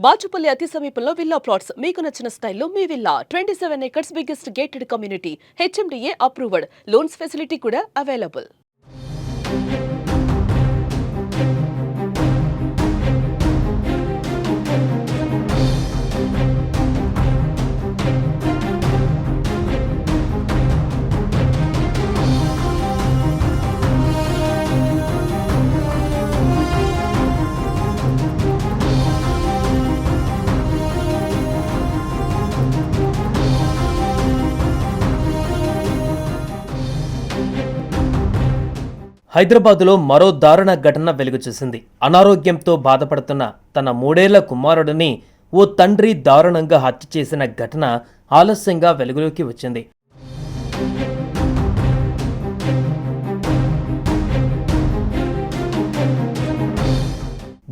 బాచుపల్లి అతి సమీపంలో villa plots మీకు నచ్చిన స్టైల్లో మీ villa 27 acres biggest gated community HMDA approved loans facility కూడా అవైలబుల్. హైదరాబాదులో మరో దారుణ ఘటన వెలుగు చూసింది. అనారోగ్యంతో బాధపడుతున్న తన 3 ఏళ్ల కుమారుడిని ఓ తండ్రి దారుణంగా హత్య చేసిన ఘటన ఆలస్యంగా వెలుగులోకి వచ్చింది.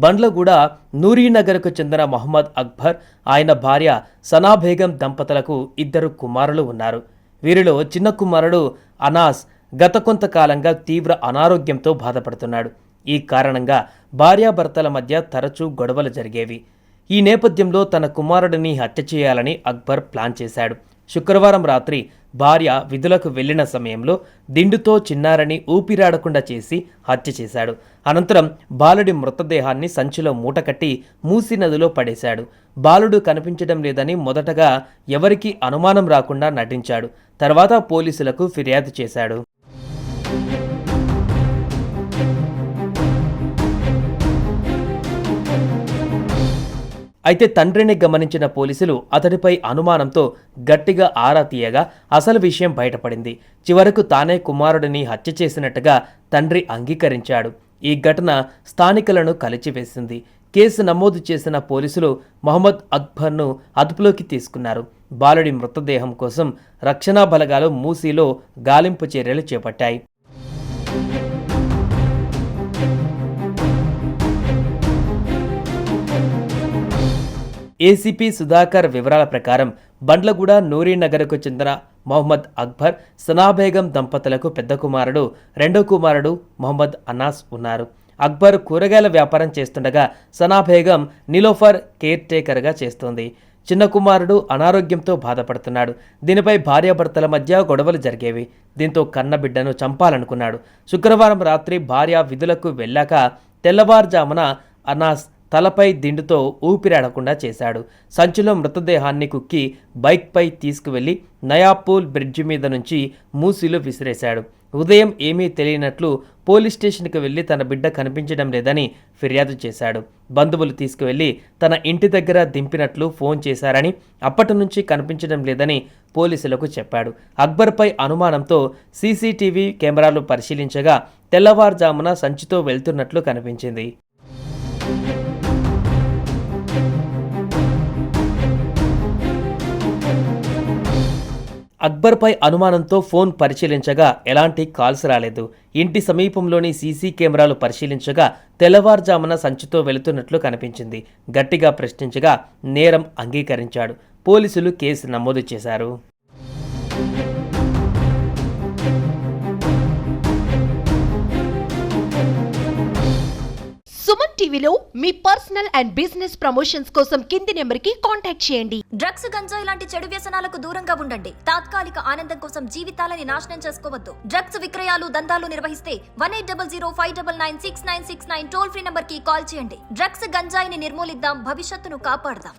బండ్లగూడ నూరీనగర్కు చెందిన మహమ్మద్ అక్బర్, ఆయన భార్య సనాబేగం దంపతులకు 2 కుమారులు ఉన్నారు. వీరిలో చిన్న కుమారుడు అనాస్ గత కొంతకాలంగా తీవ్ర అనారోగ్యంతో బాధపడుతున్నాడు. ఈ కారణంగా భార్యాభర్తల మధ్య తరచూ గొడవలు జరిగేవి. ఈ నేపథ్యంలో తన కుమారుడిని హత్య చేయాలని అక్బర్ ప్లాన్ చేశాడు. శుక్రవారం రాత్రి భార్య విధులకు వెళ్లిన సమయంలో దిండుతో చిన్నారని ఊపిరాడకుండా చేసి హత్య చేశాడు. అనంతరం బాలుడి మృతదేహాన్ని సంచిలో మూటకట్టి మూసీ నదిలో పడేశాడు. బాలుడు కనిపించడం లేదని మొదటగా ఎవరికీ అనుమానం రాకుండా నటించాడు. తర్వాత పోలీసులకు ఫిర్యాదు చేశాడు. అయితే తండ్రిని గమనించిన పోలీసులు అతడిపై అనుమానంతో గట్టిగా ఆరా తీయగా అసలు విషయం బయటపడింది. చివరకు తానే కుమారుడిని హత్య చేసినట్టుగా తండ్రి అంగీకరించాడు. ఈ ఘటన స్థానికులను కలిచివేసింది. కేసు నమోదు చేసిన పోలీసులు మహమ్మద్ అక్బర్ను అదుపులోకి తీసుకున్నారు. బాలుడి మృతదేహం కోసం రక్షణ బలగాలు మూసీలో గాలింపు చర్యలు చేపట్టాయి. ఏసీపీ సుధాకర్ వివరాల ప్రకారం బండ్లగూడ నూరీనగర్కు చెందిన మహమ్మద్ అక్బర్, సనాబేగం దంపతులకు పెద్ద కుమారుడు, రెండో కుమారుడు మహమ్మద్ అనాస్ ఉన్నారు. అక్బర్ కూరగాయల వ్యాపారం చేస్తుండగా సనాబేగం నిలోఫర్ కేర్ టేకర్గా చేస్తోంది. చిన్న కుమారుడు అనారోగ్యంతో బాధపడుతున్నాడు. దీనిపై భార్యాభర్తల మధ్య గొడవలు జరిగేవి. దీంతో కన్నబిడ్డను చంపాలనుకున్నాడు. శుక్రవారం రాత్రి భార్య విధులకు వెళ్ళాక తెల్లవారుజామున అనాస్ తలపై దిండుతో ఊపిరాడకుండా చేశాడు. సంచిలో మృతదేహాన్ని కుక్కి బైక్పై తీసుకువెళ్లి నయాపూల్ బ్రిడ్జి మీద నుంచి మూసీలో విసిరేశాడు. ఉదయం ఏమీ తెలియనట్లు పోలీస్ స్టేషన్కి వెళ్లి తన బిడ్డ కనిపించడం లేదని ఫిర్యాదు చేశాడు. బంధువులు తీసుకువెళ్లి తన ఇంటి దగ్గర దింపినట్లు ఫోన్ చేశారని, అప్పటి నుంచి కనిపించడం లేదని పోలీసులకు చెప్పాడు. అక్బర్పై అనుమానంతో సీసీటీవీ కెమెరాలు పరిశీలించగా తెల్లవారుజామున సంచితో వెళ్తున్నట్లు కనిపించింది. అక్బర్పై అనుమానంతో ఫోన్ పరిశీలించగా ఎలాంటి కాల్స్ రాలేదు. ఇంటి సమీపంలోని సీసీ కెమెరాలు పరిశీలించగా తెల్లవారుజామున సంచితో వెళుతున్నట్లు కనిపించింది. గట్టిగా ప్రశ్నించగా నేరం అంగీకరించాడు. పోలీసులు కేసు నమోదు చేశారు. సుమన్ టీవీలో మీ పర్సనల్ అండ్ బిజినెస్ ప్రమోషన్స్ కోసం కింది నెంబర్కి కాంటాక్ట్ చేయండి. డ్రగ్స్, గంజాయి లాంటి చెడు వ్యసనాలకు దూరంగా ఉండండి. తాత్కాలిక ఆనందం కోసం జీవితాలని నాశనం చేసుకోవద్దు. డ్రగ్స్ విక్రయాలు, దందాలు నిర్వహిస్తే 1800599696 టోల్ ఫ్రీ నంబర్ కి కాల్ చేయండి. డ్రగ్స్, గంజాయిని నిర్మూలిద్దాం, భవిష్యత్తును కాపాడదాం.